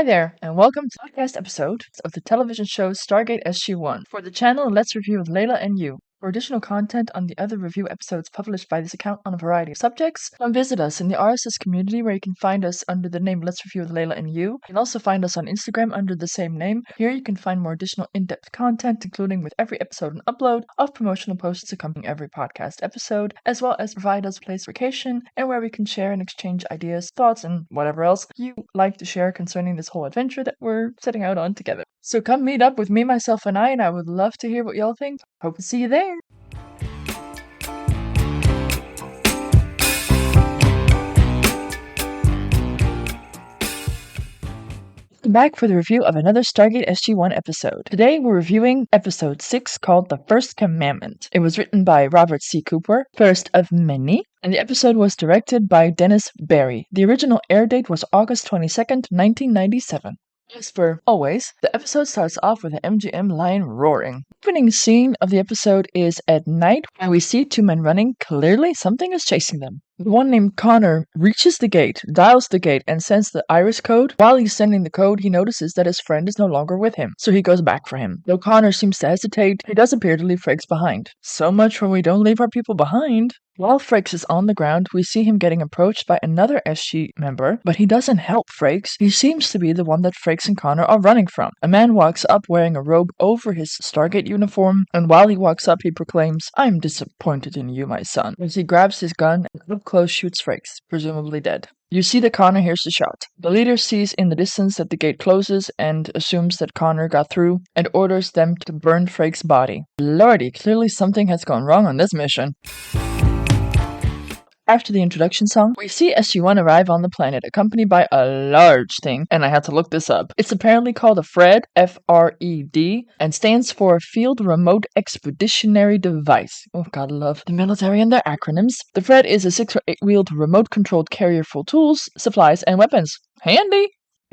Hi there, and welcome to the podcast episode of the television show Stargate SG-1 for the channel Let's Review with Layla and You. For additional content on the other review episodes published by this account on a variety of subjects, come visit us in the RSS community where you can find us under the name Let's Review with Layla and You. You can also find us on Instagram under the same name. Here you can find more additional in-depth content, including with every episode an upload of promotional posts accompanying every podcast episode, as well as provide us a place for vacation and where we can share and exchange ideas, thoughts, and whatever else you like to share concerning this whole adventure that we're setting out on together. So come meet up with me, myself, and I would love to hear what y'all think. Hope to see you there. Welcome back for the review of another Stargate SG-1 episode. Today we're reviewing episode 6 called The First Commandment. It was written by Robert C. Cooper, first of many, and the episode was directed by Dennis Barry. The original air date was August 22nd, 1997. As per always, the episode starts off with an MGM lion roaring. The opening scene of the episode is at night, and we see two men running. Clearly, something is chasing them. The one named Connor reaches the gate, dials the gate, and sends the iris code. While he's sending the code, he notices that his friend is no longer with him, so he goes back for him. Though Connor seems to hesitate, he does appear to leave Frakes behind. So much for we don't leave our people behind. While Frakes is on the ground, we see him getting approached by another SG member, but he doesn't help Frakes. He seems to be the one that Frakes and Connor are running from. A man walks up wearing a robe over his Stargate uniform, and while he walks up, he proclaims, "I'm disappointed in you, my son," as he grabs his gun and up close shoots Frakes, presumably dead. You see that Connor hears the shot. The leader sees in the distance that the gate closes and assumes that Connor got through and orders them to burn Frakes' body. Lordy, clearly something has gone wrong on this mission. After the introduction song, we see SG-1 arrive on the planet, accompanied by a large thing, and I had to look this up. It's apparently called a FRED, F-R-E-D, and stands for Field Remote Expeditionary Device. Oh, gotta love the military and their acronyms. The FRED is a 6 or 8-wheeled remote-controlled carrier full tools, supplies, and weapons. Handy!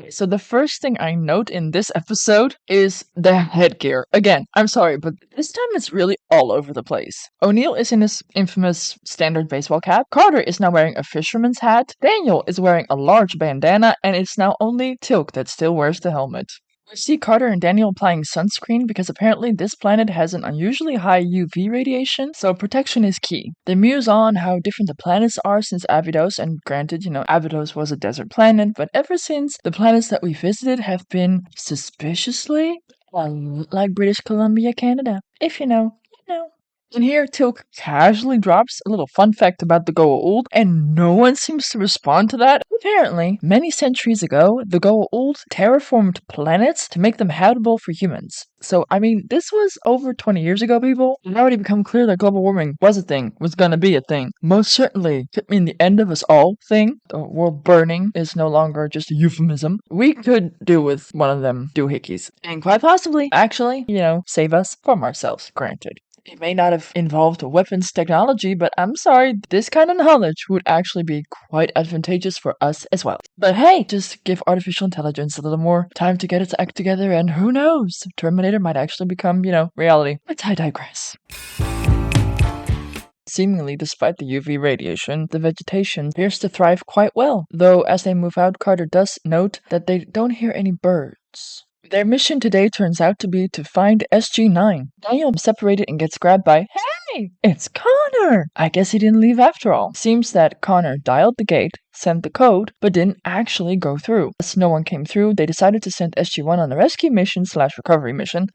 So the first thing I note in this episode is the headgear. Again, I'm sorry, but this time it's really all over the place. O'Neill is in his infamous standard baseball cap. Carter is now wearing a fisherman's hat. Daniel is wearing a large bandana, and it's now only Teal'c that still wears the helmet. We see Carter and Daniel applying sunscreen because apparently this planet has an unusually high UV radiation, so protection is key. They muse on how different the planets are since Abydos, and granted, Abydos was a desert planet, but ever since, the planets that we visited have been suspiciously like British Columbia, Canada. If you know, you know. And here, Teal'c casually drops a little fun fact about the Goa'uld, and no one seems to respond to that. Apparently, many centuries ago, the Goa'uld terraformed planets to make them habitable for humans. So, this was over 20 years ago, people. It had already become clear that global warming was a thing, was gonna be a thing. Most certainly could mean the end of us all thing. The world burning is no longer just a euphemism. We could do with one of them doohickeys. And quite possibly, actually, save us from ourselves, granted. It may not have involved weapons technology, but I'm sorry, this kind of knowledge would actually be quite advantageous for us as well. But hey, just give artificial intelligence a little more time to get its act together, and who knows, Terminator might actually become, reality. But I digress. Seemingly, despite the UV radiation, the vegetation appears to thrive quite well, though as they move out, Carter does note that they don't hear any birds. Their mission today turns out to be to find SG-9. Daniel is separated and gets grabbed by, "Hey, it's Connor!" I guess he didn't leave after all. Seems that Connor dialed the gate, sent the code, but didn't actually go through. As no one came through, they decided to send SG-1 on a rescue mission / recovery mission.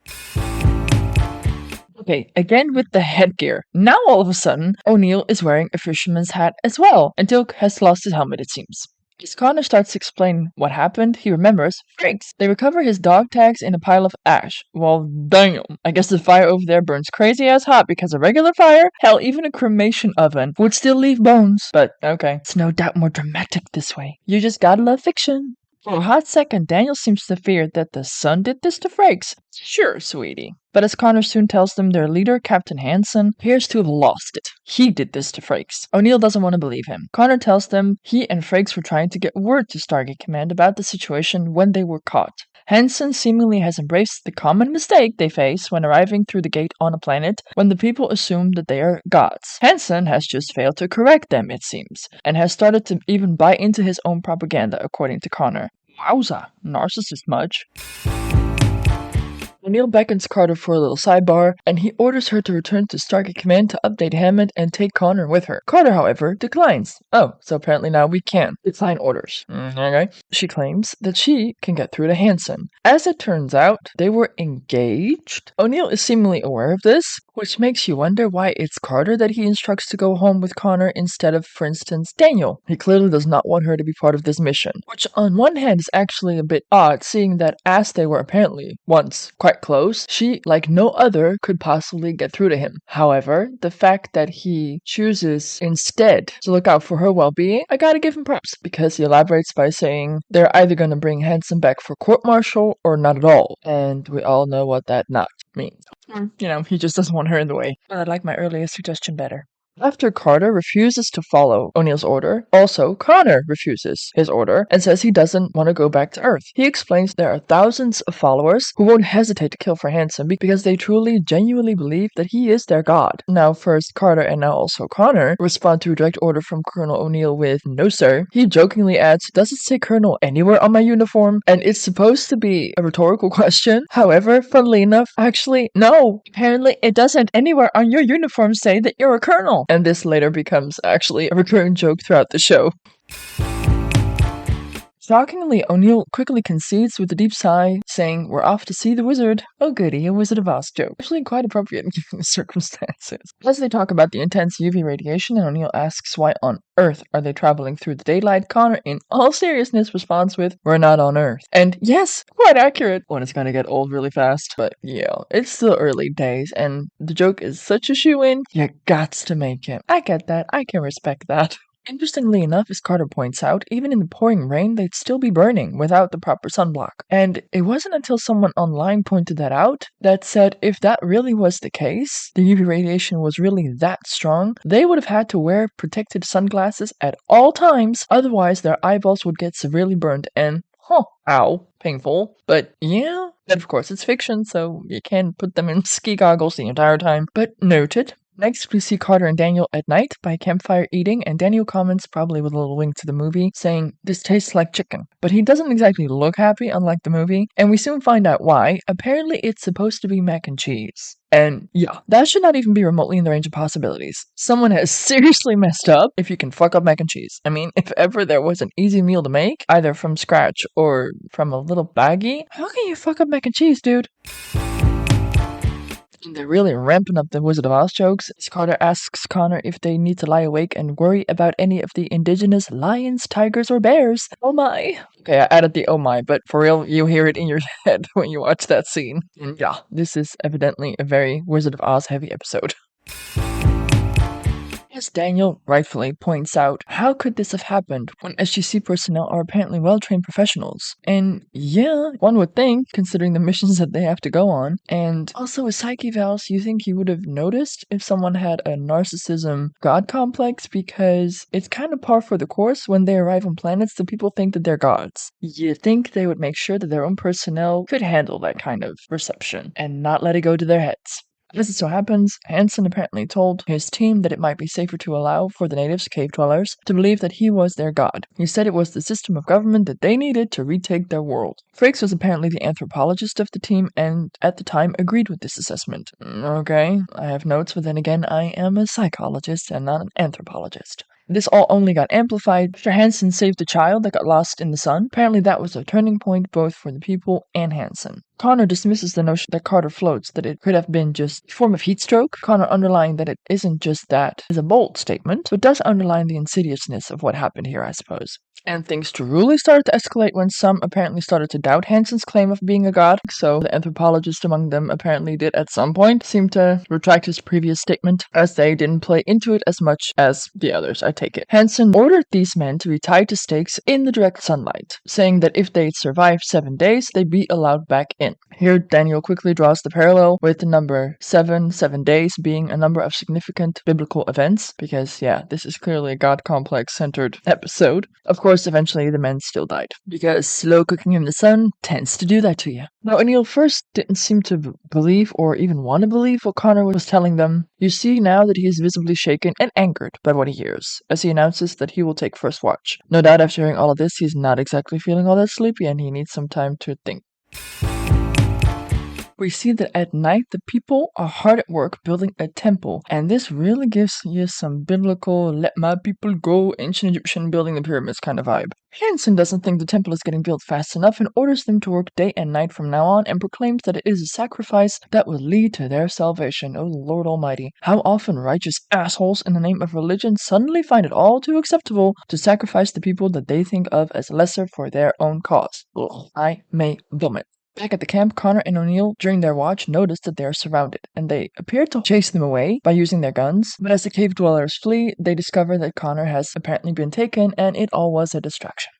Okay, again with the headgear. Now all of a sudden, O'Neill is wearing a fisherman's hat as well, and Teal'c has lost his helmet, it seems. As Connor starts to explain what happened, he remembers Frakes. They recover his dog tags in a pile of ash. Well, damn. I guess the fire over there burns crazy as hot because a regular fire, hell, even a cremation oven, would still leave bones. But, okay, it's no doubt more dramatic this way. You just gotta love fiction. For a hot second, Daniel seems to fear that the sun did this to Frakes. Sure, sweetie. But as Connor soon tells them, their leader, Captain Hansen, appears to have lost it. He did this to Frakes. O'Neill doesn't want to believe him. Connor tells them he and Frakes were trying to get word to Stargate Command about the situation when they were caught. Hansen seemingly has embraced the common mistake they face when arriving through the gate on a planet when the people assume that they are gods. Hansen has just failed to correct them, it seems, and has started to even buy into his own propaganda, according to Connor. Wowza, narcissist much. O'Neill beckons Carter for a little sidebar, and he orders her to return to Stargate Command to update Hammond and take Connor with her. Carter, however, declines. Oh, so apparently now we can decline orders. Okay. She claims that she can get through to Hansen. As it turns out, they were engaged. O'Neill is seemingly aware of this, which makes you wonder why it's Carter that he instructs to go home with Connor instead of, for instance, Daniel. He clearly does not want her to be part of this mission, which on one hand is actually a bit odd, seeing that as they were apparently once quite close, she, like no other, could possibly get through to him. However, the fact that he chooses instead to look out for her well-being, I gotta give him props, because he elaborates by saying they're either gonna bring Hansen back for court-martial or not at all, and we all know what that not means. He just doesn't want her in the way. But I like my earlier suggestion better. After Carter refuses to follow O'Neill's order, also Connor refuses his order and says he doesn't want to go back to Earth. He explains there are thousands of followers who won't hesitate to kill for Hansen because they truly, genuinely believe that he is their god. Now first Carter and now also Connor respond to a direct order from Colonel O'Neill with, "No sir." He jokingly adds, "Does it say Colonel anywhere on my uniform?" And it's supposed to be a rhetorical question. However, funnily enough, actually, no. Apparently it doesn't anywhere on your uniform say that you're a colonel. And this later becomes actually a recurring joke throughout the show. Shockingly, O'Neill quickly concedes with a deep sigh, saying, "We're off to see the wizard." Oh goody, a Wizard of Oz joke. Actually quite appropriate given the circumstances. As they talk about the intense UV radiation and O'Neill asks why on Earth are they traveling through the daylight, Connor in all seriousness responds with, "We're not on Earth." And yes, quite accurate. When it's gonna get old really fast. But yeah, it's still early days and the joke is such a shoo-in, you gots to make it. I get that, I can respect that. Interestingly enough, as Carter points out, even in the pouring rain, they'd still be burning without the proper sunblock. And it wasn't until someone online pointed that out that said if that really was the case, the UV radiation was really that strong, they would have had to wear protected sunglasses at all times, otherwise their eyeballs would get severely burned and, ow, painful. But yeah, and of course it's fiction, so you can't put them in ski goggles the entire time. But noted. Next, we see Carter and Daniel at night by a campfire eating, and Daniel comments, probably with a little wink to the movie, saying, "This tastes like chicken." But he doesn't exactly look happy, unlike the movie, and we soon find out why. Apparently, it's supposed to be mac and cheese. And yeah, that should not even be remotely in the range of possibilities. Someone has seriously messed up if you can fuck up mac and cheese. I mean, if ever there was an easy meal to make, either from scratch or from a little baggie, how can you fuck up mac and cheese, dude? They're really ramping up the Wizard of Oz jokes. Carter asks Connor if they need to lie awake and worry about any of the indigenous lions, tigers, or bears. Oh my. Okay, I added the oh my, but for real, you hear it in your head when you watch that scene. And yeah, this is evidently a very Wizard of Oz heavy episode. As Daniel rightfully points out, how could this have happened when SGC personnel are apparently well-trained professionals? And yeah, one would think, considering the missions that they have to go on. And also with psyche evals, you think you would have noticed if someone had a narcissism god complex, because it's kind of par for the course when they arrive on planets that people think that they're gods. You think they would make sure that their own personnel could handle that kind of perception and not let it go to their heads. As it so happens, Hansen apparently told his team that it might be safer to allow for the natives, cave dwellers, to believe that he was their god. He said it was the system of government that they needed to retake their world. Frakes was apparently the anthropologist of the team and, at the time, agreed with this assessment. Okay, I have notes, but then again, I am a psychologist and not an anthropologist. This all only got amplified after Hansen saved a child that got lost in the sun. Apparently that was a turning point both for the people and Hansen. Connor dismisses the notion that Carter floats, that it could have been just a form of heat stroke. Connor underlying that it isn't just that is a bold statement, but does underline the insidiousness of what happened here, I suppose. And things truly started to escalate when some apparently started to doubt Hansen's claim of being a god. So the anthropologist among them apparently did at some point seem to retract his previous statement, as they didn't play into it as much as the others, I take it. Hansen ordered these men to be tied to stakes in the direct sunlight, saying that if they'd survived 7 days, they'd be allowed back in. in. Here, Daniel quickly draws the parallel with the number 7 days being a number of significant biblical events, because, yeah, this is clearly a God complex-centered episode. Of course, eventually the men still died, because slow cooking in the sun tends to do that to you. Now, O'Neill first didn't seem to believe or even want to believe what Connor was telling them. You see now that he is visibly shaken and angered by what he hears, as he announces that he will take first watch. No doubt after hearing all of this, he's not exactly feeling all that sleepy and he needs some time to think. We see that at night the people are hard at work building a temple, and this really gives you some biblical let my people go ancient Egyptian building the pyramids kind of vibe. Hansen doesn't think the temple is getting built fast enough and orders them to work day and night from now on, and proclaims that it is a sacrifice that will lead to their salvation. Oh Lord Almighty. How often righteous assholes in the name of religion suddenly find it all too acceptable to sacrifice the people that they think of as lesser for their own cause. Ugh, I may vomit. Back at the camp, Connor and O'Neill, during their watch, notice that they are surrounded, and they appear to chase them away by using their guns, but as the cave dwellers flee, they discover that Connor has apparently been taken, and it all was a distraction.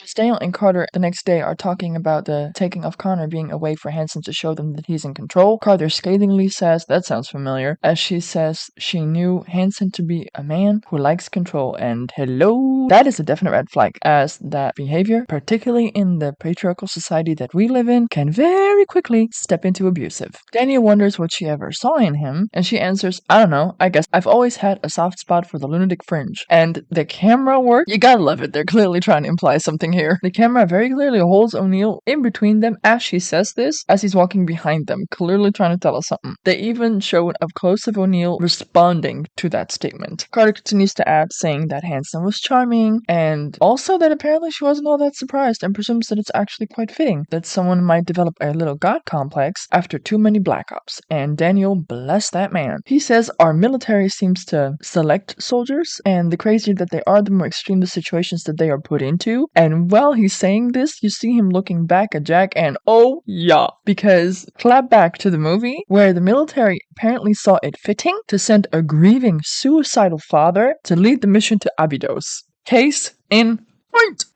As Daniel and Carter the next day are talking about the taking of Connor being a way for Hansen to show them that he's in control, Carter scathingly says, that sounds familiar, as she says she knew Hansen to be a man who likes control, and hello, that is a definite red flag, as that behavior, particularly in the patriarchal society that we live in, can very quickly step into abusive. Daniel wonders what she ever saw in him, and she answers, I don't know, I guess I've always had a soft spot for the lunatic fringe. And the camera work, you gotta love it, they're clearly trying to imply something here. The camera very clearly holds O'Neill in between them as she says this, as he's walking behind them, clearly trying to tell us something. They even show an up-close of O'Neill responding to that statement. Carter continues to add, saying that Hansen was charming, and also that apparently she wasn't all that surprised, and presumes that it's actually quite fitting that someone might develop a little god complex after too many black ops. And Daniel, bless that man. He says our military seems to select soldiers, and the crazier that they are, the more extreme the situations that they are put into. And while he's saying this, you see him looking back at Jack, and oh yeah, because clap back to the movie where the military apparently saw it fitting to send a grieving suicidal father to lead the mission to Abydos. Case in point.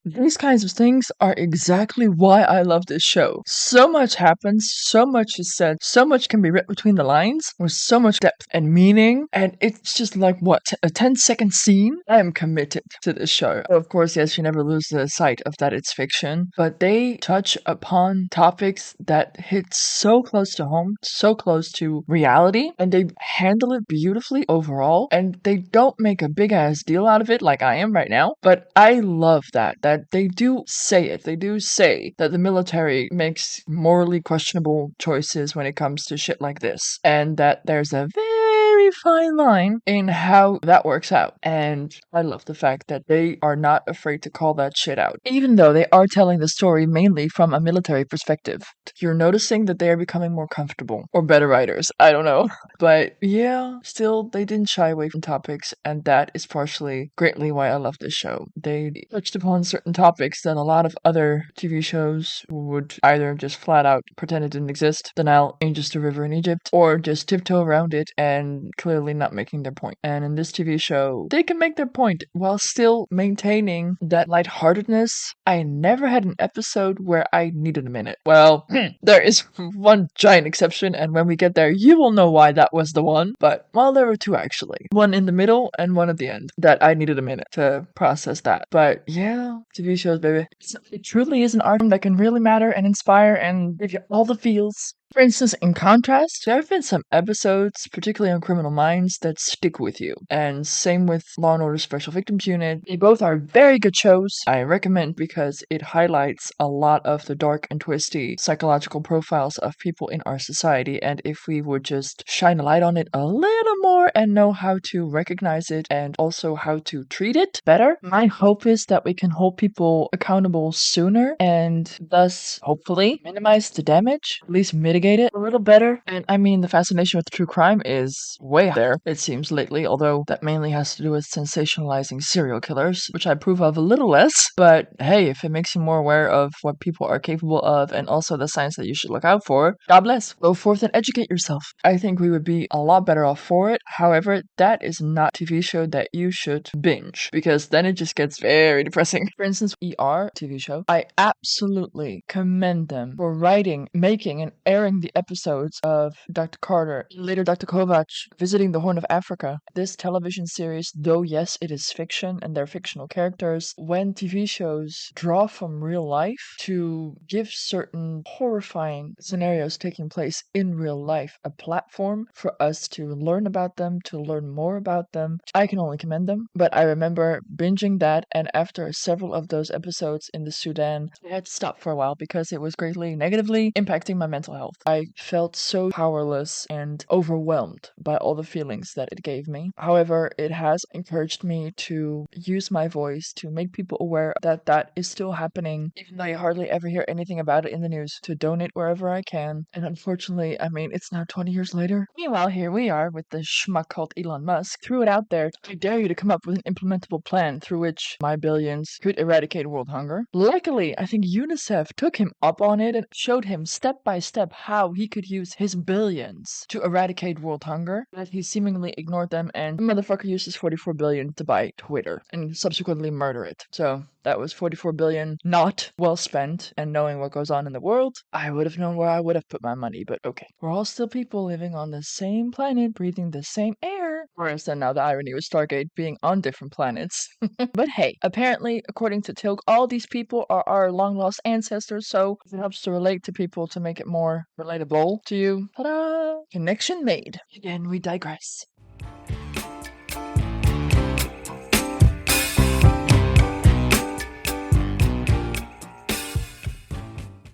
These kinds of things are exactly why I love this show. So much happens, so much is said, so much can be read between the lines, with so much depth and meaning, and it's just like, what, a 10-second scene? I am committed to this show. Of course, yes, you never lose the sight of that it's fiction, but they touch upon topics that hit so close to home, so close to reality, and they handle it beautifully overall, and they don't make a big-ass deal out of it like I am right now, but I love that they do say it. They do say that the military makes morally questionable choices when it comes to shit like this, and that there's a very fine line in how that works out. And I love the fact that they are not afraid to call that shit out, even though they are telling the story mainly from a military perspective. You're noticing that they are becoming more comfortable, or better writers, I don't know. But yeah, still, they didn't shy away from topics, and that is partially greatly why I love this show. They touched upon certain topics that a lot of other TV shows would either just flat out pretend it didn't exist, denial changes the river in Egypt, or just tiptoe around it and clearly not making their point. And in this TV show, they can make their point while still maintaining that lightheartedness. I never had an episode where I needed a minute. Well, there is one giant exception, and when we get there, you will know why that was the one. But, well, there were two actually. One in the middle and one at the end that I needed a minute to process that. But yeah, TV shows, baby. It truly is an art form that can really matter and inspire and give you all the feels. For instance, in contrast, there have been some episodes, particularly on Criminal Minds, that stick with you. And same with Law & Order Special Victims Unit. They both are very good shows. I recommend because it highlights a lot of the dark and twisty psychological profiles of people in our society. And if we would just shine a light on it a little more and know how to recognize it and also how to treat it better, my hope is that we can hold people accountable sooner and thus hopefully minimize the damage, at least mitigate mitigate it a little better. And I mean, the fascination with true crime is way there, it seems, lately, although that mainly has to do with sensationalizing serial killers, which I approve of a little less. But hey, if it makes you more aware of what people are capable of and also the signs that you should look out for, God bless. Go forth and educate yourself. I think we would be a lot better off for it. However, that is not a TV show that you should binge, because then it just gets very depressing. For instance, ER TV show, I absolutely commend them for writing, making, and airing the episodes of Dr. Carter, later Dr. Kovac, visiting the Horn of Africa. This television series, though yes, it is fiction and they're fictional characters, when TV shows draw from real life to give certain horrifying scenarios taking place in real life a platform for us to learn about them, to learn more about them, I can only commend them. But I remember binging that, and after several of those episodes in the Sudan, I had to stop for a while because it was greatly negatively impacting my mental health. I felt so powerless and overwhelmed by all the feelings that it gave me. However, it has encouraged me to use my voice to make people aware that that is still happening, even though you hardly ever hear anything about it in the news, to donate wherever I can. And unfortunately, I mean, it's now 20 years later. Meanwhile, here we are with the schmuck called Elon Musk. Threw it out there. I dare you to come up with an implementable plan through which my billions could eradicate world hunger. Luckily, I think UNICEF took him up on it and showed him step by step how he could use his billions to eradicate world hunger. But he seemingly ignored them, and the motherfucker used his 44 billion to buy Twitter and subsequently murder it. So that was 44 billion not well spent, and knowing what goes on in the world, I would have known where I would have put my money, but okay. We're all still people living on the same planet, breathing the same air. Whereas then now the irony with Stargate being on different planets. But hey, apparently, according to Tilk, all these people are our long lost ancestors, so if it helps to relate to people to make it more relatable to you, ta-da! Connection made. Again, we digress.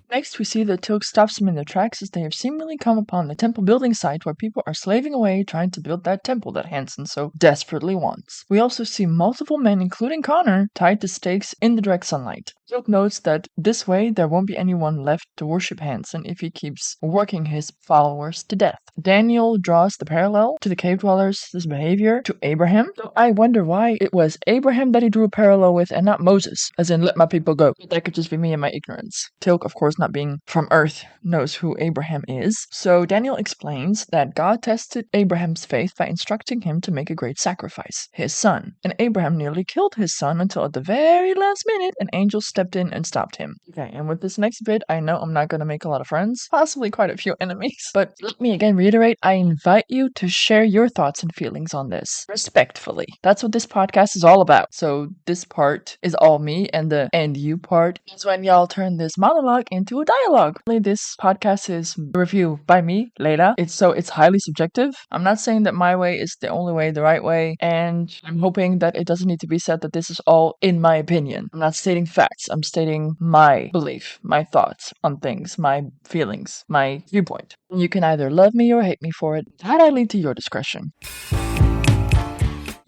Next, we see that Tilk stops them in their tracks as they have seemingly come upon the temple building site where people are slaving away trying to build that temple that Hansen so desperately wants. We also see multiple men, including Connor, tied to stakes in the direct sunlight. Tilk notes that this way there won't be anyone left to worship Hansen if he keeps working his followers to death. Daniel draws the parallel to the cave dwellers' behavior to Abraham, so I wonder why it was Abraham that he drew a parallel with and not Moses, as in let my people go. But that could just be me and my ignorance. Tilk, of course, not being from Earth, knows who Abraham is. So Daniel explains that God tested Abraham's faith by instructing him to make a great sacrifice, his son. And Abraham nearly killed his son until at the very last minute an angel stepped in and stopped him. Okay, and with this next bit, I know I'm not going to make a lot of friends, possibly quite a few enemies, but let me again reiterate, I invite you to share your thoughts and feelings on this, respectfully. That's what this podcast is all about. So this part is all me, and the and you part is when y'all turn this monologue into a dialogue. This podcast is a review by me, Leila. It's highly subjective. I'm not saying that my way is the only way, the right way, and I'm hoping that it doesn't need to be said that this is all in my opinion. I'm not stating facts. I'm stating my belief, my thoughts on things, my feelings, my viewpoint. You can either love me or hate me for it. That I leave to your discretion.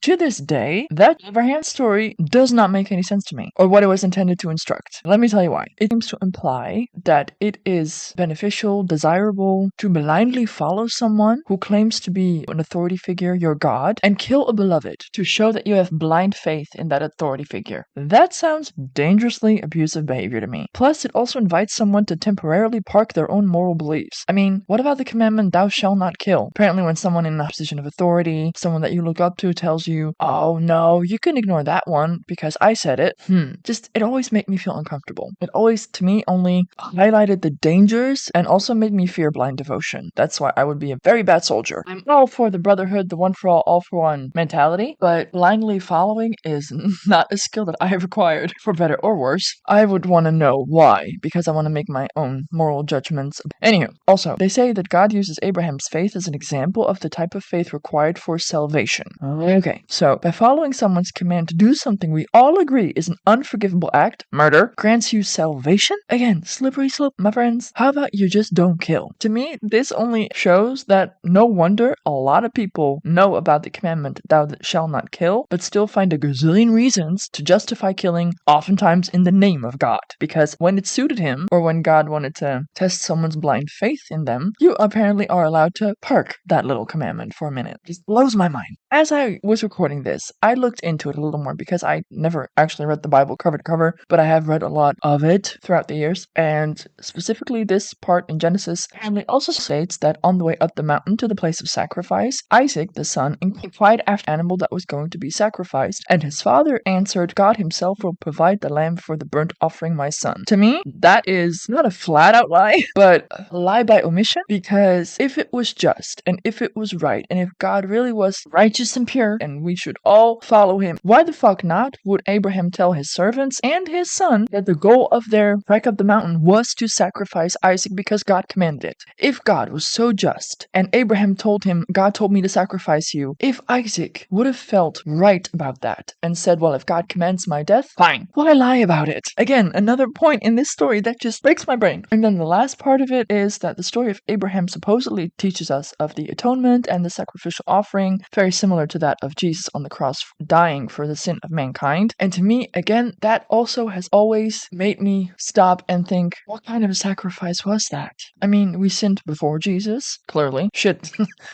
To this day, that Abraham story does not make any sense to me, or what it was intended to instruct. Let me tell you why. It seems to imply that it is beneficial, desirable, to blindly follow someone who claims to be an authority figure, your God, and kill a beloved to show that you have blind faith in that authority figure. That sounds dangerously abusive behavior to me. Plus, it also invites someone to temporarily park their own moral beliefs. I mean, what about the commandment, thou shalt not kill? Apparently, when someone in a position of authority, someone that you look up to, tells you, oh no, you can ignore that one because I said it. It always made me feel uncomfortable. It always, to me, only highlighted the dangers and also made me fear blind devotion. That's why I would be a very bad soldier. I'm all for the brotherhood, the one for all for one mentality, but blindly following is not a skill that I have acquired, for better or worse. I would want to know why, because I want to make my own moral judgments. Anywho, also, they say that God uses Abraham's faith as an example of the type of faith required for salvation. Okay, Okay, so by following someone's command to do something we all agree is an unforgivable act, murder, grants you salvation? Again, slippery slope, my friends. How about you just don't kill? To me, this only shows that no wonder a lot of people know about the commandment thou shalt not kill, but still find a gazillion reasons to justify killing, oftentimes in the name of God. Because when it suited him, or when God wanted to test someone's blind faith in them, you apparently are allowed to park that little commandment for a minute. It just blows my mind. As I was recording this, I looked into it a little more because I never actually read the Bible cover to cover, but I have read a lot of it throughout the years, and specifically this part in Genesis apparently also states that on the way up the mountain to the place of sacrifice, Isaac, the son, inquired after the animal that was going to be sacrificed, and his father answered, God himself will provide the lamb for the burnt offering, my son. To me, that is not a flat out lie, but a lie by omission, because if it was just, and if it was right, and if God really was righteous and pure, and we should all follow him, why the fuck not would Abraham tell his servants and his son that the goal of their trek up the mountain was to sacrifice Isaac because God commanded it? If God was so just, and Abraham told him, God told me to sacrifice you, if Isaac would have felt right about that, and said, well, if God commands my death, fine, why lie about it? Again, another point in this story that just breaks my brain. And then the last part of it is that the story of Abraham supposedly teaches us of the atonement and the sacrificial offering, very similar to that of Jesus on the cross dying for the sin of mankind. And to me, again, that also has always made me stop and think, what kind of a sacrifice was that? I mean, we sinned before Jesus, clearly. Shit,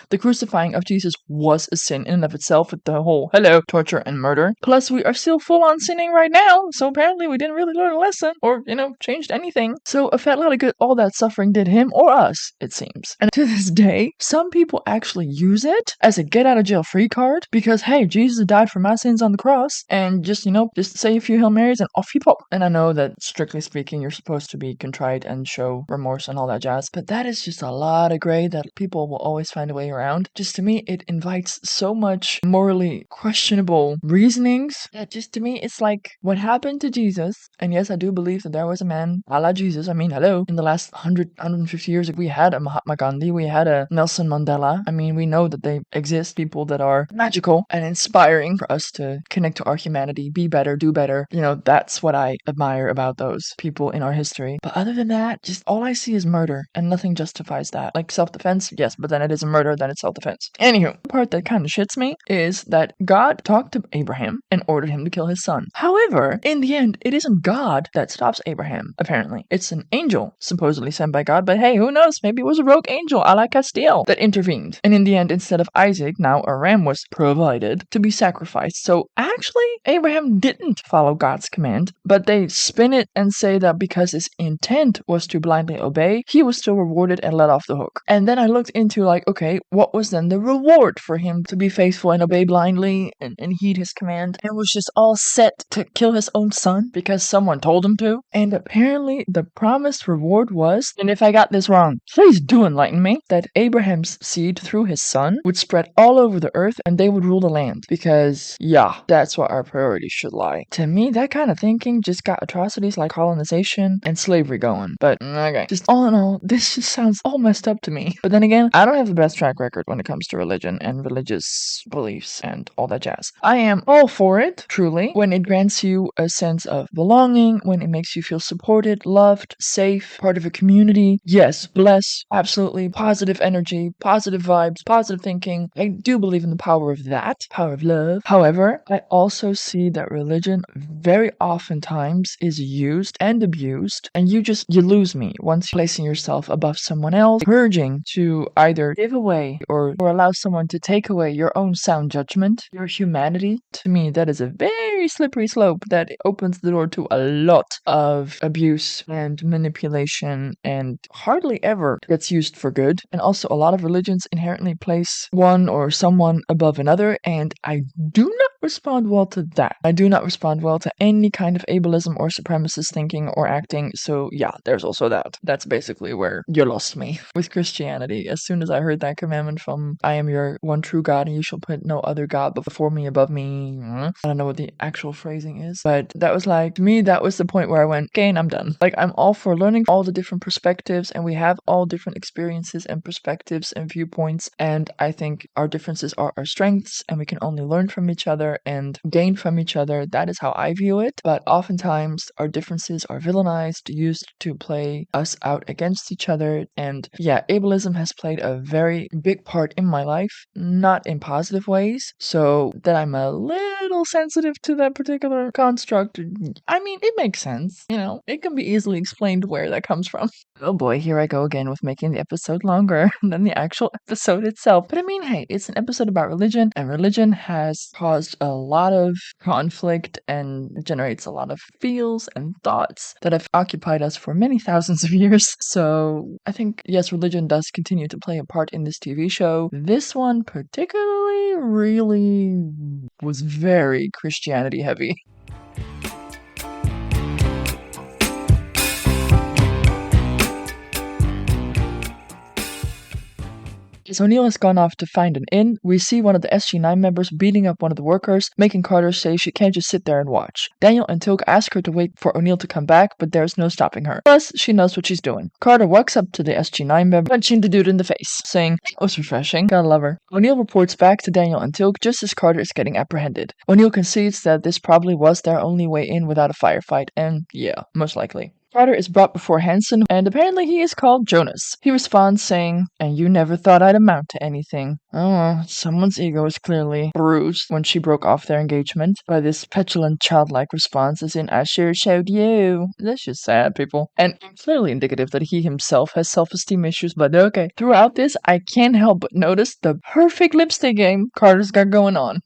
the crucifying of Jesus was a sin in and of itself with the whole, torture and murder. Plus, we are still full on sinning right now, so apparently we didn't really learn a lesson or, changed anything. So a fat lot of good all that suffering did him or us, it seems. And to this day, some people actually use it as a get out of jail free card because, hey, Jesus died for my sins on the cross, and just say a few Hail Marys and off you pop. And I know that strictly speaking, you're supposed to be contrite and show remorse and all that jazz, but that is just a lot of gray that people will always find a way around. Just to me, it invites so much morally questionable reasonings that just to me, it's like what happened to Jesus. And yes, I do believe that there was a man a la Jesus. I mean, hello, in the last 150 years, we had a Mahatma Gandhi, we had a Nelson Mandela. I mean, we know that they exist, people that are magical and inspiring for us to connect to our humanity, be better, do better. That's what I admire about those people in our history. But other than that, just all I see is murder, and nothing justifies that. Like self-defense, yes, but then it is a murder, then it's self-defense. Anywho, the part that kind of shits me is that God talked to Abraham and ordered him to kill his son. However, in the end, it isn't God that stops Abraham, apparently. It's an angel, supposedly sent by God, but hey, who knows? Maybe it was a rogue angel, a la Castiel, that intervened. And in the end, instead of Isaac, now a ram was provided to be sacrificed. So actually, Abraham didn't follow God's command, but they spin it and say that because his intent was to blindly obey, he was still rewarded and let off the hook. And then I looked into okay, what was then the reward for him to be faithful and obey blindly and heed his command, and was just all set to kill his own son because someone told him to? And apparently the promised reward was, and if I got this wrong, please do enlighten me, that Abraham's seed through his son would spread all over the earth and they would rule the land. Because, yeah, that's where our priorities should lie. To me, that kind of thinking just got atrocities like colonization and slavery going. But, okay. Just all in all, this just sounds all messed up to me. But then again, I don't have the best track record when it comes to religion and religious beliefs and all that jazz. I am all for it, truly, when it grants you a sense of belonging, when it makes you feel supported, loved, safe, part of a community. Yes, bless, absolutely, positive energy, positive vibes, positive thinking. I do believe in the power of that, power of love. However, I also see that religion very oftentimes is used and abused, and you lose me once you're placing yourself above someone else, purging to either give away or allow someone to take away your own sound judgment, your humanity. To me, that is a very slippery slope that opens the door to a lot of abuse and manipulation, and hardly ever gets used for good. And also, a lot of religions inherently place one or someone above another, and I do not respond well to that. I do not respond well to any kind of ableism or supremacist thinking or acting, so yeah, there's also that. That's basically where you lost me with Christianity. As soon as I heard that commandment from I am your one true God and you shall put no other God before me, above me, I don't know what the actual phrasing is, but that was like, to me, that was the point where I went, okay, and I'm done. Like, I'm all for learning all the different perspectives, and we have all different experiences and perspectives and viewpoints, and I think our differences are our strengths, and we can only learn from each other and gain from each other. That is how I view it, but oftentimes our differences are villainized, used to play us out against each other, and yeah, ableism has played a very big part in my life, not in positive ways, so that I'm a little sensitive to that particular construct. I mean, it makes sense, it can be easily explained where that comes from. Oh boy, here I go again with making the episode longer than the actual episode itself. But I mean, hey, it's an episode about religion, and religion has caused a lot of conflict and generates a lot of feels and thoughts that have occupied us for many thousands of years. So I think, yes, religion does continue to play a part in this TV show. This one particularly really was very Christianity heavy. As O'Neill has gone off to find an inn, we see one of the SG-9 members beating up one of the workers, making Carter say she can't just sit there and watch. Daniel and Teal'c ask her to wait for O'Neill to come back, but there's no stopping her. Plus, she knows what she's doing. Carter walks up to the SG-9 member, punching the dude in the face, saying, "That was refreshing. Gotta love her." O'Neill reports back to Daniel and Teal'c just as Carter is getting apprehended. O'Neill concedes that this probably was their only way in without a firefight, and yeah, most likely. Carter is brought before Hansen, and apparently he is called Jonas. He responds saying, "And you never thought I'd amount to anything." Oh, someone's ego is clearly bruised when she broke off their engagement by this petulant childlike response as in, "I sure showed you." That's just sad, people. And clearly indicative that he himself has self-esteem issues, but okay. Throughout this, I can't help but notice the perfect lipstick game Carter's got going on.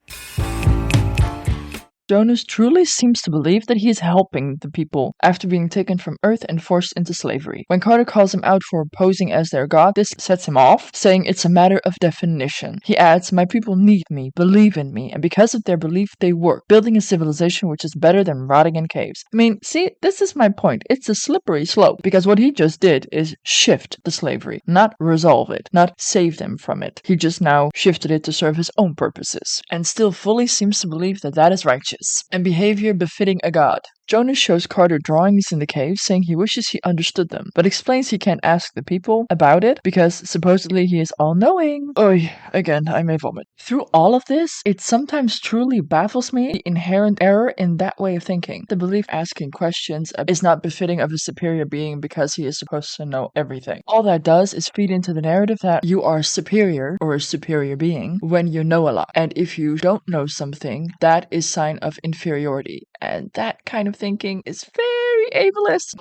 Jonas truly seems to believe that he is helping the people after being taken from Earth and forced into slavery. When Carter calls him out for posing as their god, this sets him off, saying it's a matter of definition. He adds, "My people need me, believe in me, and because of their belief, they work, building a civilization which is better than rotting in caves." I mean, see, this is my point. It's a slippery slope, because what he just did is shift the slavery, not resolve it, not save them from it. He just now shifted it to serve his own purposes, and still fully seems to believe that that is righteous and behavior befitting a god. Jonas shows Carter drawings in the cave, saying he wishes he understood them, but explains he can't ask the people about it because supposedly he is all-knowing. Oy, again, I may vomit. Through all of this, it sometimes truly baffles me the inherent error in that way of thinking. The belief asking questions is not befitting of a superior being because he is supposed to know everything. All that does is feed into the narrative that you are superior or a superior being when you know a lot. And if you don't know something, that is sign of inferiority. And that kind of thinking is very ableist.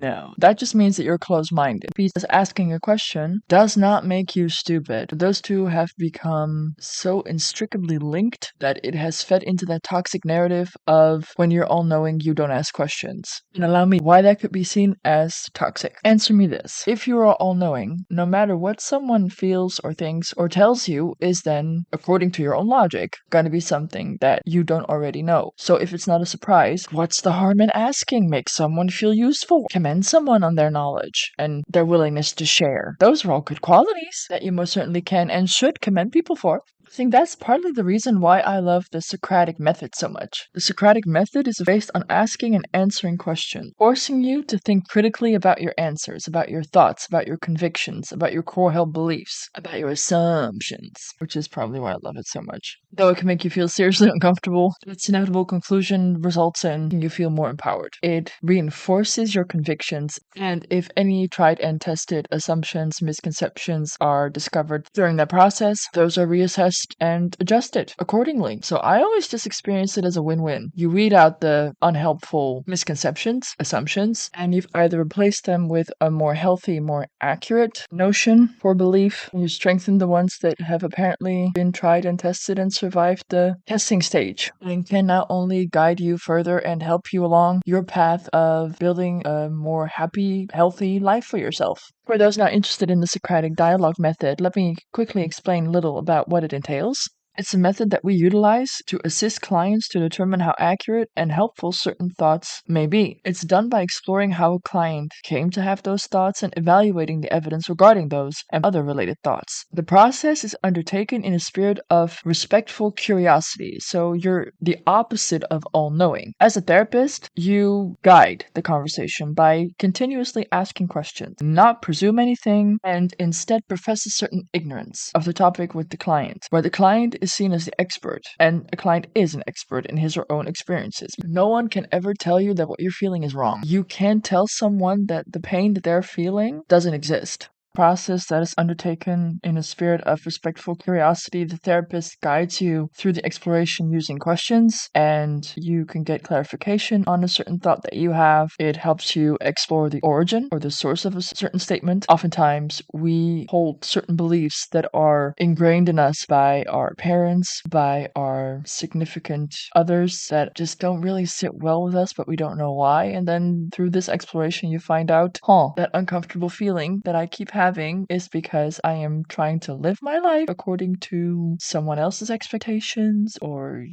No. That just means that you're closed-minded. Because asking a question does not make you stupid. Those two have become so inextricably linked that it has fed into that toxic narrative of when you're all-knowing, you don't ask questions. And allow me why that could be seen as toxic. Answer me this. If you are all-knowing, no matter what someone feels or thinks or tells you is then, according to your own logic, going to be something that you don't already know. So if it's not a surprise, what's the harm in asking? Make someone feel useful. Commend someone on their knowledge and their willingness to share. Those are all good qualities that you most certainly can and should commend people for. I think that's partly the reason why I love the Socratic method so much. The Socratic method is based on asking and answering questions, forcing you to think critically about your answers, about your thoughts, about your convictions, about your core held beliefs, about your assumptions, which is probably why I love it so much. Though it can make you feel seriously uncomfortable, its inevitable conclusion results in you feel more empowered. It reinforces your convictions, and if any tried and tested assumptions, misconceptions are discovered during that process, those are reassessed and adjusted accordingly. So I always just experience it as a win-win. You weed out the unhelpful misconceptions, assumptions, and you've either replaced them with a more healthy, more accurate notion for belief. You strengthen the ones that have apparently been tried and tested and survived the testing stage, and can not only guide you further and help you along your path of building a more happy, healthy life for yourself. For those not interested in the Socratic dialogue method, let me quickly explain a little about what it entails. It's a method that we utilize to assist clients to determine how accurate and helpful certain thoughts may be. It's done by exploring how a client came to have those thoughts and evaluating the evidence regarding those and other related thoughts. The process is undertaken in a spirit of respectful curiosity, so you're the opposite of all-knowing. As a therapist, you guide the conversation by continuously asking questions, not presume anything, and instead profess a certain ignorance of the topic with the client, where the client is seen as the expert, and a client is an expert in his or own experiences. No one can ever tell you that what you're feeling is wrong. You can tell someone that the pain that they're feeling doesn't exist. Process that is undertaken in a spirit of respectful curiosity. The therapist guides you through the exploration using questions, and you can get clarification on a certain thought that you have. It helps you explore the origin or the source of a certain statement. Oftentimes, we hold certain beliefs that are ingrained in us by our parents, by our significant others that just don't really sit well with us, but we don't know why. And then through this exploration, you find out, that uncomfortable feeling that I keep having is because I am trying to live my life according to someone else's expectations, or,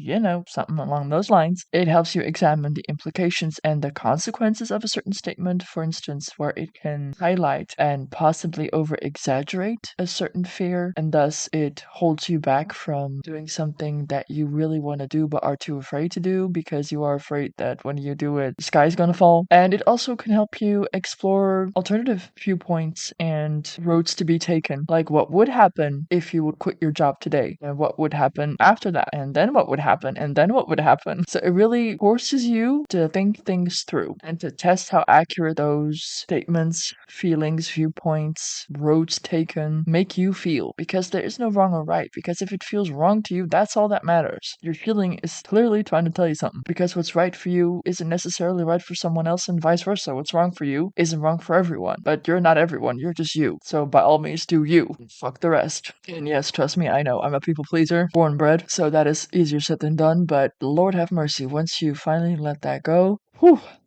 something along those lines. It helps you examine the implications and the consequences of a certain statement, for instance, where it can highlight and possibly over exaggerate a certain fear, and thus it holds you back from doing something that you really want to do but are too afraid to do because you are afraid that when you do it, the sky's gonna fall. And it also can help you explore alternative viewpoints and roads to be taken, like what would happen if you would quit your job today, and what would happen after that, and then what would happen, and then what would happen. So it really forces you to think things through and to test how accurate those statements, feelings, viewpoints, roads taken make you feel, because there is no wrong or right, because if it feels wrong to you, that's all that matters. Your feeling is clearly trying to tell you something, because what's right for you isn't necessarily right for someone else, and vice versa. What's wrong for you isn't wrong for everyone, but you're not everyone, you're just you. So by all means, do you. Fuck the rest. And yes, trust me, I know, I'm a people pleaser, born and bred, so that is easier said than done, but Lord have mercy, once you finally let that go,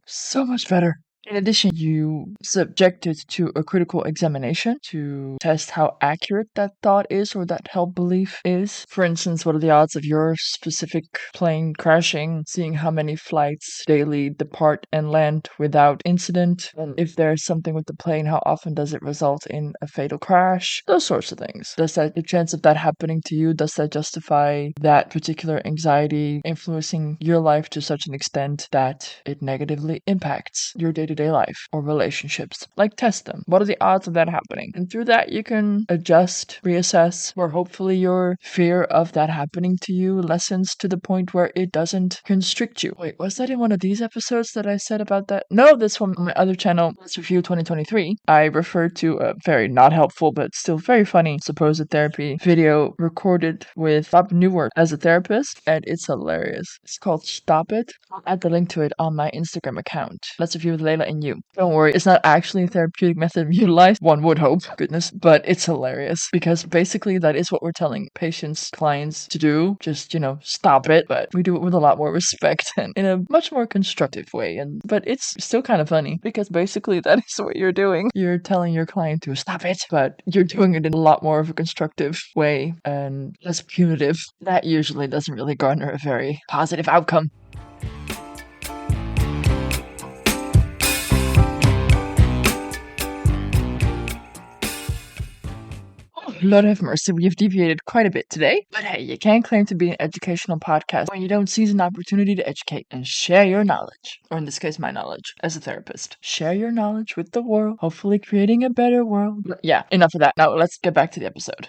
so much better. In addition, you subjected to a critical examination to test how accurate that thought is or that held belief is. For instance, what are the odds of your specific plane crashing, seeing how many flights daily depart and land without incident, and if there's something with the plane, how often does it result in a fatal crash? Those sorts of things. The chance of that happening to you, does that justify that particular anxiety influencing your life to such an extent that it negatively impacts your day-to-day life or relationships? Like, test them. What are the odds of that happening? And through that, you can adjust, reassess, or hopefully your fear of that happening to you lessens to the point where it doesn't constrict you. Wait, was that in one of these episodes that I said about that? No, this one on my other channel, Let's Review 2023. I referred to a very not helpful but still very funny supposed therapy video recorded with Bob Newhart as a therapist, and it's hilarious. It's called Stop It. I'll add the link to it on my Instagram account. Let's Review with Layla and You. Don't worry, it's not actually a therapeutic method utilized, one would hope, goodness, but it's hilarious because basically that is what we're telling patients, clients to do. Just, stop it, but we do it with a lot more respect and in a much more constructive way. But it's still kind of funny because basically that is what you're doing. You're telling your client to stop it, but you're doing it in a lot more of a constructive way and less punitive. That usually doesn't really garner a very positive outcome. Lord have mercy, we have deviated quite a bit today. But hey, you can't claim to be an educational podcast when you don't seize an opportunity to educate and share your knowledge. Or in this case, my knowledge as a therapist. Share your knowledge with the world, hopefully creating a better world. But yeah, enough of that. Now let's get back to the episode.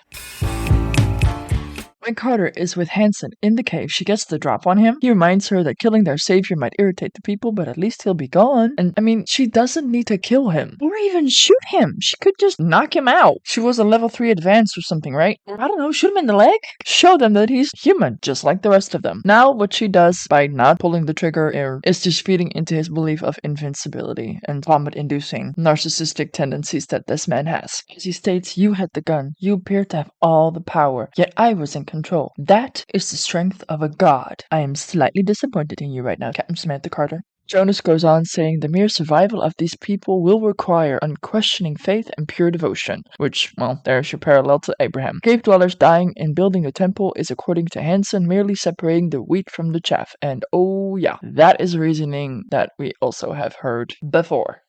When Carter is with Hansen in the cave, she gets the drop on him. He reminds her that killing their savior might irritate the people, but at least he'll be gone. And she doesn't need to kill him. Or even shoot him. She could just knock him out. She was a level 3 advanced or something, right? Or I don't know, shoot him in the leg? Show them that he's human, just like the rest of them. Now, what she does by not pulling the trigger is just feeding into his belief of invincibility and vomit-inducing narcissistic tendencies that this man has. As he states, you had the gun. You appear to have all the power, yet I was in control. That is the strength of a god. I am slightly disappointed in you right now, Captain Samantha Carter. Jonas goes on saying the mere survival of these people will require unquestioning faith and pure devotion, which, well, there's your parallel to Abraham. Cave dwellers dying in building a temple is, according to Hansen, merely separating the wheat from the chaff. And oh yeah, that is reasoning that we also have heard before.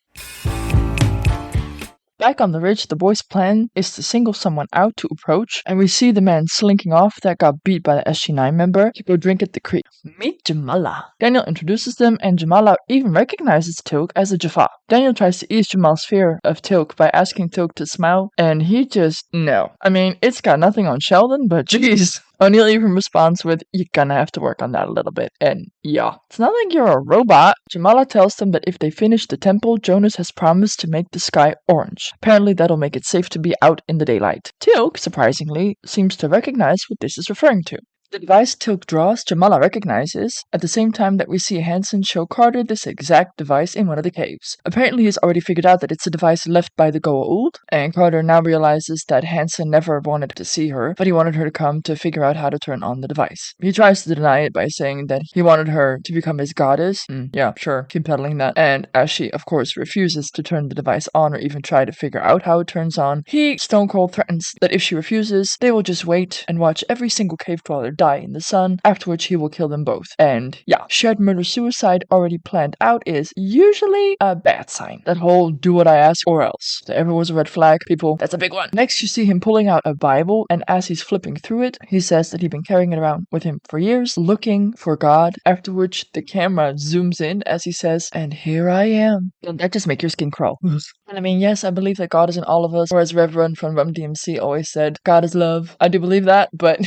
Back on the ridge, the boys' plan is to single someone out to approach, and we see the man slinking off that got beat by the SG-9 member to go drink at the creek. Meet Jamala. Daniel introduces them, and Jamala even recognizes Teal'c as a Jaffa. Daniel tries to ease Jamal's fear of Teal'c by asking Teal'c to smile, and he just, no. I mean, it's got nothing on Sheldon, but jeez. O'Neill even responds with, "You're gonna have to work on that a little bit," and yeah. It's not like you're a robot. Jamala tells them that if they finish the temple, Jonas has promised to make the sky orange. Apparently that'll make it safe to be out in the daylight. Teal'c, surprisingly, seems to recognize what this is referring to. The device Teal'c draws, Jamala recognizes, at the same time that we see Hansen show Carter this exact device in one of the caves. Apparently he's already figured out that it's a device left by the Goa'uld, and Carter now realizes that Hansen never wanted to see her, but he wanted her to come to figure out how to turn on the device. He tries to deny it by saying that he wanted her to become his goddess. Yeah, sure, keep peddling that. And as she, of course, refuses to turn the device on or even try to figure out how it turns on, he stone cold threatens that if she refuses, they will just wait and watch every single cave dweller die in the sun, after which he will kill them both. And yeah, shared murder-suicide already planned out is usually a bad sign. That whole do what I ask or else. If there ever was a red flag, people, that's a big one. Next, you see him pulling out a Bible, and as he's flipping through it, he says that he'd been carrying it around with him for years, looking for God, after which the camera zooms in as he says, "And here I am." And that just makes your skin crawl. And I mean, yes, I believe that God is in all of us, or as Reverend from Rum DMC always said, God is love. I do believe that, but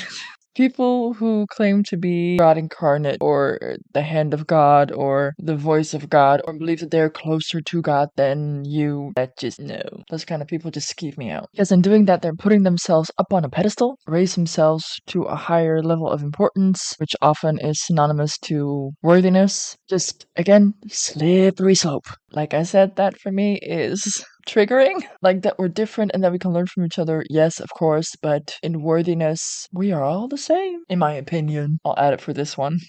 people who claim to be God incarnate or the hand of God or the voice of God or believe that they're closer to God than you, that just, no. Those kind of people just skeeve me out. Because in doing that, they're putting themselves up on a pedestal, raise themselves to a higher level of importance, which often is synonymous to worthiness. Just, again, slippery slope. Like I said, that for me is triggering, like that we're different and that we can learn from each other, yes, of course, but in worthiness, we are all the same, in my opinion. I'll add it for this one.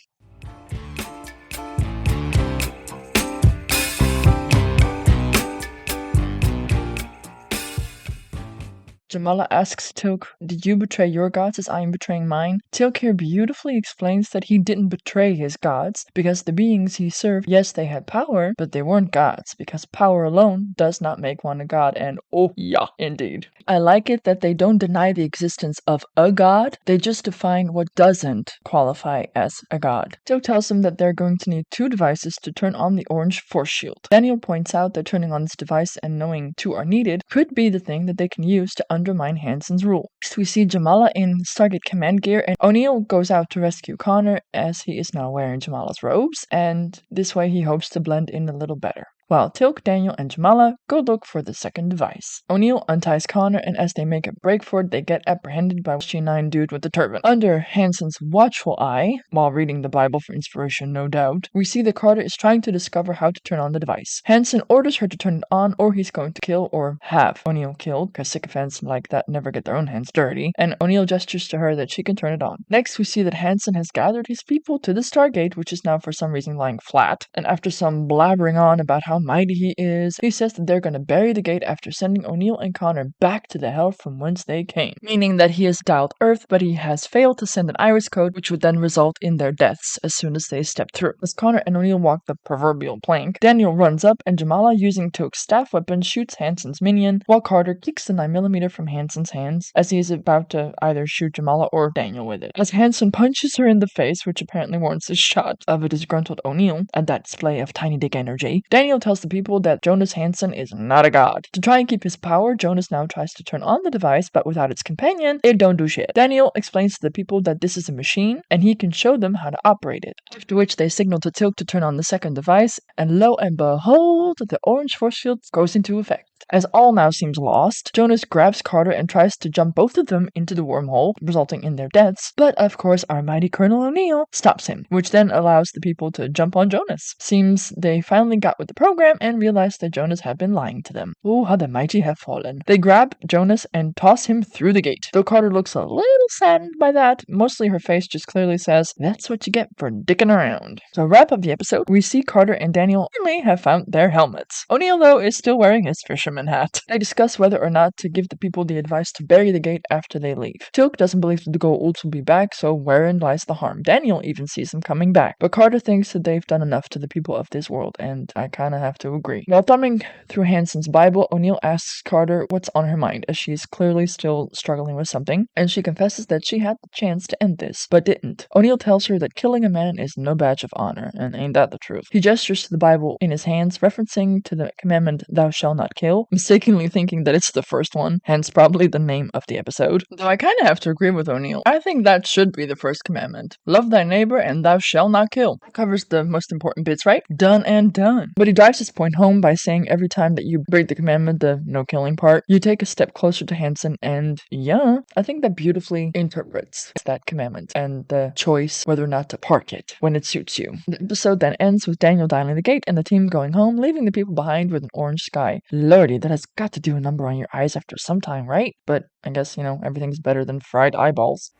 Jamala asks Teal'c, "Did you betray your gods as I am betraying mine?" Teal'c here beautifully explains that he didn't betray his gods, because the beings he served, yes, they had power, but they weren't gods, because power alone does not make one a god, and oh, yeah, indeed. I like it that they don't deny the existence of a god, they just define what doesn't qualify as a god. Teal'c tells them that they're going to need 2 devices to turn on the orange force shield. Daniel points out that turning on this device and knowing 2 are needed could be the thing that they can use to undermine Hansen's rule. Next, we see Jamala in Stargate Command gear, and O'Neill goes out to rescue Connor as he is now wearing Jamala's robes, and this way he hopes to blend in a little better. While Teal'c, Daniel, and Jamala go look for the second device. O'Neill unties Connor, and as they make a break for it, they get apprehended by the G9 dude with the turban. Under Hansen's watchful eye, while reading the Bible for inspiration, no doubt, we see that Carter is trying to discover how to turn on the device. Hansen orders her to turn it on, or he's going to kill or have O'Neill killed, because sycophants like that never get their own hands dirty, and O'Neill gestures to her that she can turn it on. Next, we see that Hansen has gathered his people to the Stargate, which is now for some reason lying flat, and after some blabbering on about how mighty he is, he says that they're going to bury the gate after sending O'Neill and Connor back to the hell from whence they came, meaning that he has dialed Earth, but he has failed to send an iris code, which would then result in their deaths as soon as they step through. As Connor and O'Neill walk the proverbial plank, Daniel runs up, and Jamala, using Teal'c's staff weapon, shoots Hansen's minion, while Carter kicks the 9mm from Hansen's hands, as he is about to either shoot Jamala or Daniel with it. As Hansen punches her in the face, which apparently warrants a shot of a disgruntled O'Neill, at that display of tiny dick energy, Daniel tells the people that Jonas Hansen is not a god. To try and keep his power, Jonas now tries to turn on the device, but without its companion, it don't do shit. Daniel explains to the people that this is a machine, and he can show them how to operate it. After which they signal to Teal'c to turn on the second device, and lo and behold, the orange force field goes into effect. As all now seems lost, Jonas grabs Carter and tries to jump both of them into the wormhole, resulting in their deaths, but of course our mighty Colonel O'Neill stops him, which then allows the people to jump on Jonas. Seems they finally got with the program and realized that Jonas had been lying to them. Oh, how the mighty have fallen. They grab Jonas and toss him through the gate. Though Carter looks a little saddened by that, mostly her face just clearly says, that's what you get for dicking around. So wrap up the episode, we see Carter and Daniel finally have found their helmets. O'Neill, though, is still wearing his fisherman hat. They discuss whether or not to give the people the advice to bury the gate after they leave. Teal'c doesn't believe that the Goa'uld will be back, so wherein lies the harm? Daniel even sees them coming back, but Carter thinks that they've done enough to the people of this world, and I kinda have to agree. While thumbing through Hanson's Bible, O'Neill asks Carter what's on her mind, as she's clearly still struggling with something, and she confesses that she had the chance to end this, but didn't. O'Neill tells her that killing a man is no badge of honor, and ain't that the truth? He gestures to the Bible in his hands, referencing to the commandment, thou shalt not kill, mistakenly thinking that it's the first one, hence probably the name of the episode. Though I kinda have to agree with O'Neill. I think that should be the first commandment. Love thy neighbor and thou shalt not kill. That covers the most important bits, right? Done and done. But he drives his point home by saying every time that you break the commandment, the no killing part, you take a step closer to Hanson, and yeah, I think that beautifully interprets that commandment and the choice whether or not to park it when it suits you. The episode then ends with Daniel dialing the gate and the team going home, leaving the people behind with an orange sky. Lordy, that has got to do a number on your eyes after some time, right? But I guess, everything's better than fried eyeballs.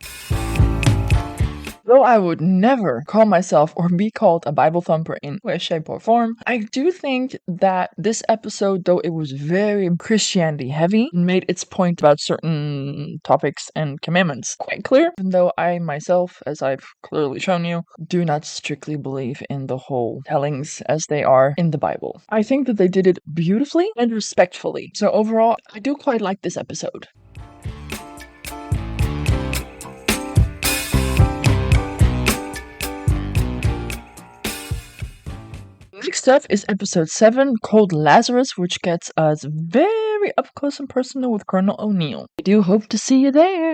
Though I would never call myself or be called a Bible thumper in way, shape, or form, I do think that this episode, though it was very Christianity heavy, made its point about certain topics and commandments quite clear, even though I myself, as I've clearly shown you, do not strictly believe in the whole tellings as they are in the Bible. I think that they did it beautifully and respectfully. So overall, I do quite like this episode. Next up is episode 7, Cold Lazarus, which gets us very up close and personal with Colonel O'Neill. I do hope to see you there.